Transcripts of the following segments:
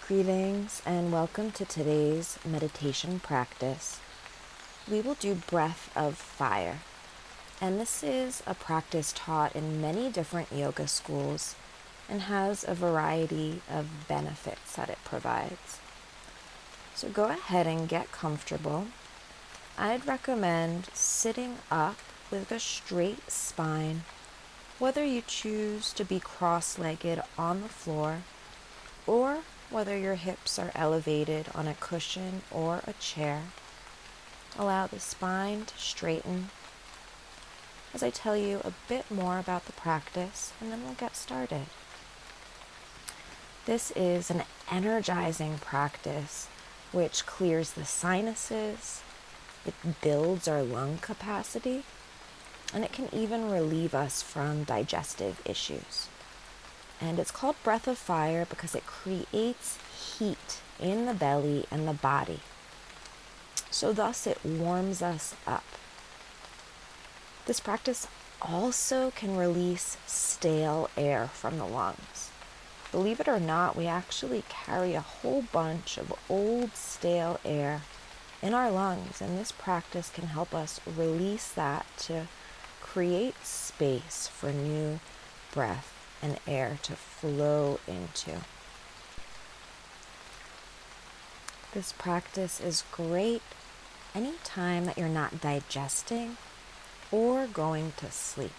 Greetings and welcome to today's meditation practice. We will do breath of fire, and this is a practice taught in many different yoga schools and has a variety of benefits that it provides. So go ahead and get comfortable. I'd recommend sitting up with a straight spine, whether you choose to be cross-legged on the floor or whether your hips are elevated on a cushion or a chair. Allow the spine to straighten as I tell you a bit more about the practice, and then we'll get started. This is an energizing practice which clears the sinuses, it builds our lung capacity, and it can even relieve us from digestive issues. And it's called breath of fire because it creates heat in the belly and the body. So thus it warms us up. This practice also can release stale air from the lungs. Believe it or not, we actually carry a whole bunch of old stale air in our lungs, and this practice can help us release that to create space for new breath and air to flow into. This practice is great anytime that you're not digesting or going to sleep.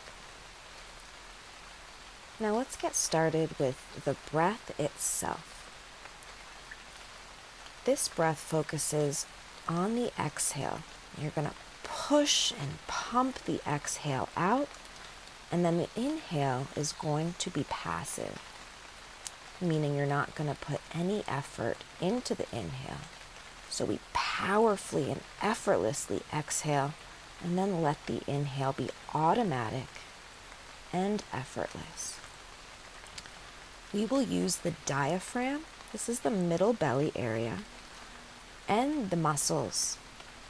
Now let's get started with the breath itself. This breath focuses on the exhale. You're going to push and pump the exhale out, and then the inhale is going to be passive, meaning you're not going to put any effort into the inhale. So we powerfully and effortlessly exhale, and then let the inhale be automatic and effortless. We will use the diaphragm, this is the middle belly area, and the muscles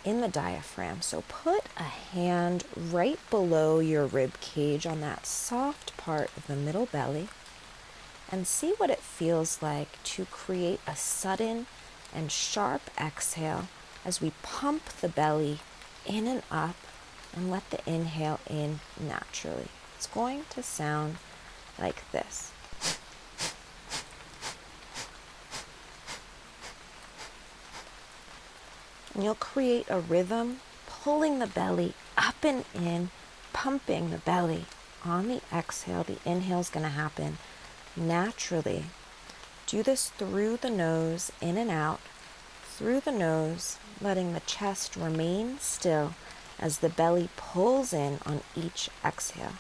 in the diaphragm. So put a hand right below your rib cage on that soft part of the middle belly and see what it feels like to create a sudden and sharp exhale as we pump the belly in and up and let the inhale in naturally. It's going to sound like this. And you'll create a rhythm, pulling the belly up and in, pumping the belly on the exhale. The inhale is going to happen naturally. Do this through the nose, in and out, through the nose, letting the chest remain still as the belly pulls in on each exhale.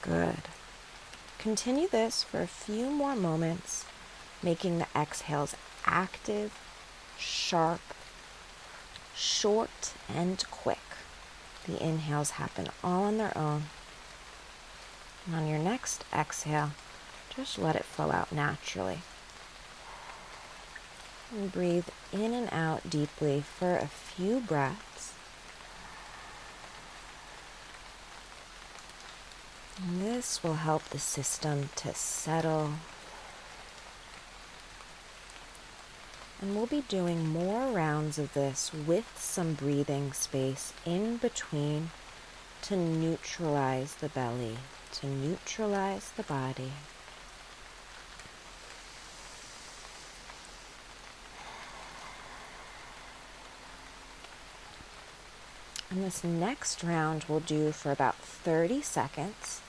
Good. Continue this for a few more moments, making the exhales active, sharp, short, and quick. The inhales happen all on their own. And on your next exhale, just let it flow out naturally. And breathe in and out deeply for a few breaths. And this will help the system to settle. And we'll be doing more rounds of this with some breathing space in between to neutralize the belly, to neutralize the body. And this next round we'll do for about 30 seconds.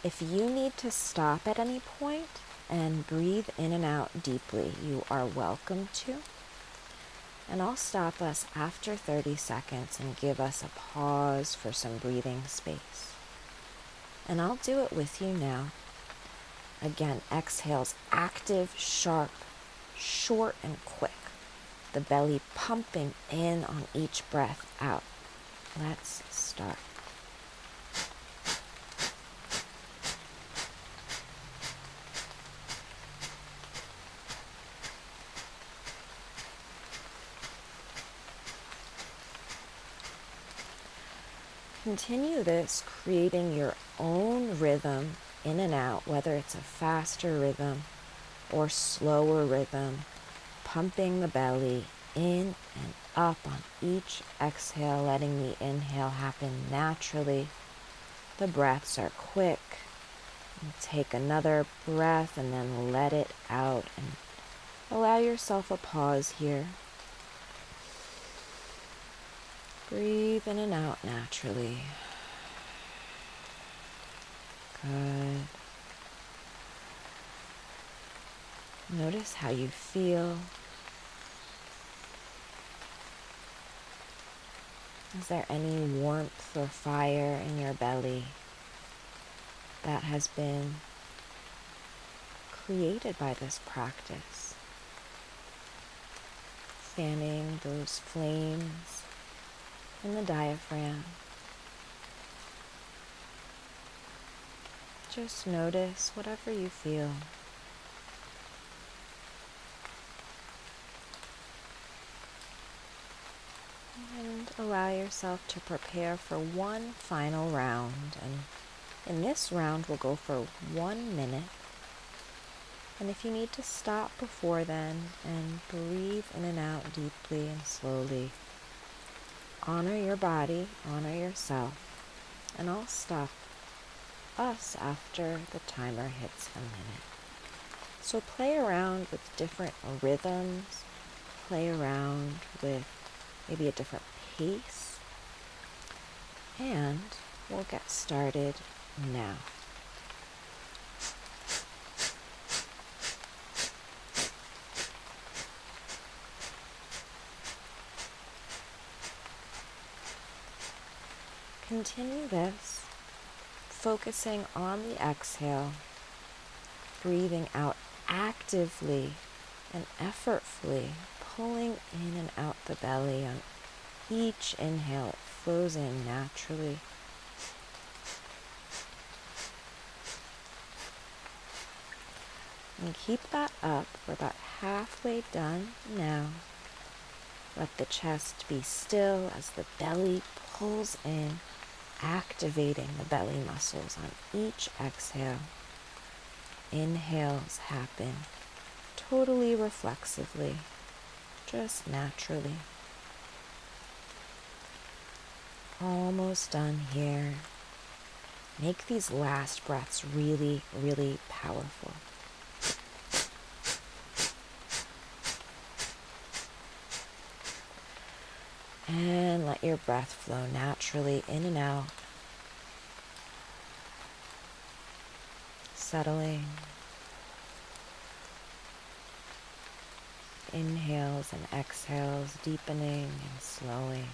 If you need to stop at any point and breathe in and out deeply, you are welcome to. And I'll stop us after 30 seconds and give us a pause for some breathing space. And I'll do it with you now. Again, exhales active, sharp, short, and quick. The belly pumping in on each breath out. Let's start. Continue this, creating your own rhythm in and out, whether it's a faster rhythm or slower rhythm, pumping the belly in and up on each exhale, letting the inhale happen naturally. The breaths are quick. Take another breath and then let it out and allow yourself a pause here. Breathe in and out naturally. Good. Notice how you feel. Is there any warmth or fire in your belly that has been created by this practice? Fanning those flames in the diaphragm. Just notice whatever you feel. And allow yourself to prepare for one final round. And in this round, we'll go for 1 minute. And if you need to stop before then and breathe in and out deeply and slowly, honor your body, honor yourself, and I'll stop us after the timer hits a minute. So play around with different rhythms, play around with maybe a different pace, and we'll get started now. Continue this, focusing on the exhale, breathing out actively and effortfully, pulling in and out the belly on each inhale. It flows in naturally. And keep that up. We're about halfway done now. Let the chest be still as the belly pulls in, activating the belly muscles on each exhale. Inhales happen totally reflexively, just naturally. Almost done here. Make these last breaths really, really powerful. And let your breath flow naturally in and out, settling. Inhales and exhales, deepening and slowing.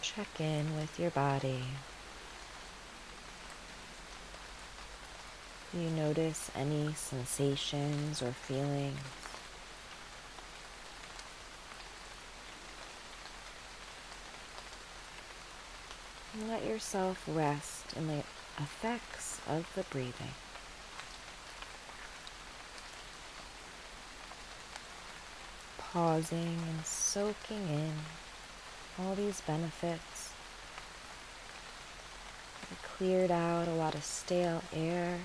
Check in with your body. Do you notice any sensations or feelings? And let yourself rest in the effects of the breathing. Pausing and soaking in all these benefits. We cleared out a lot of stale air,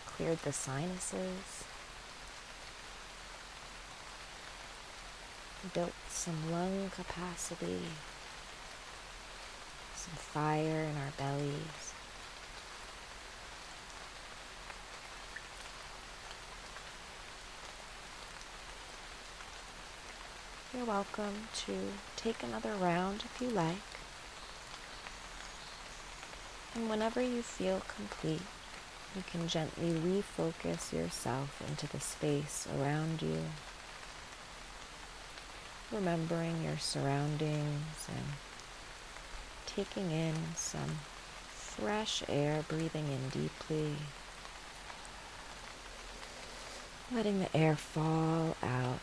cleared the sinuses, built some lung capacity, some fire in our bellies. You're welcome to take another round if you like. And whenever you feel complete, you can gently refocus yourself into the space around you, remembering your surroundings and taking in some fresh air, breathing in deeply, letting the air fall out,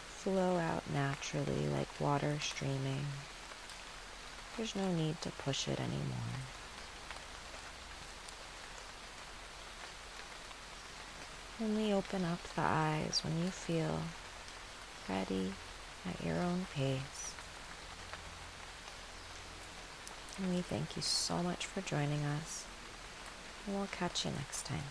flow out naturally like water streaming. There's no need to push it anymore. Only open up the eyes when you feel ready at your own pace. And we thank you so much for joining us, and we'll catch you next time.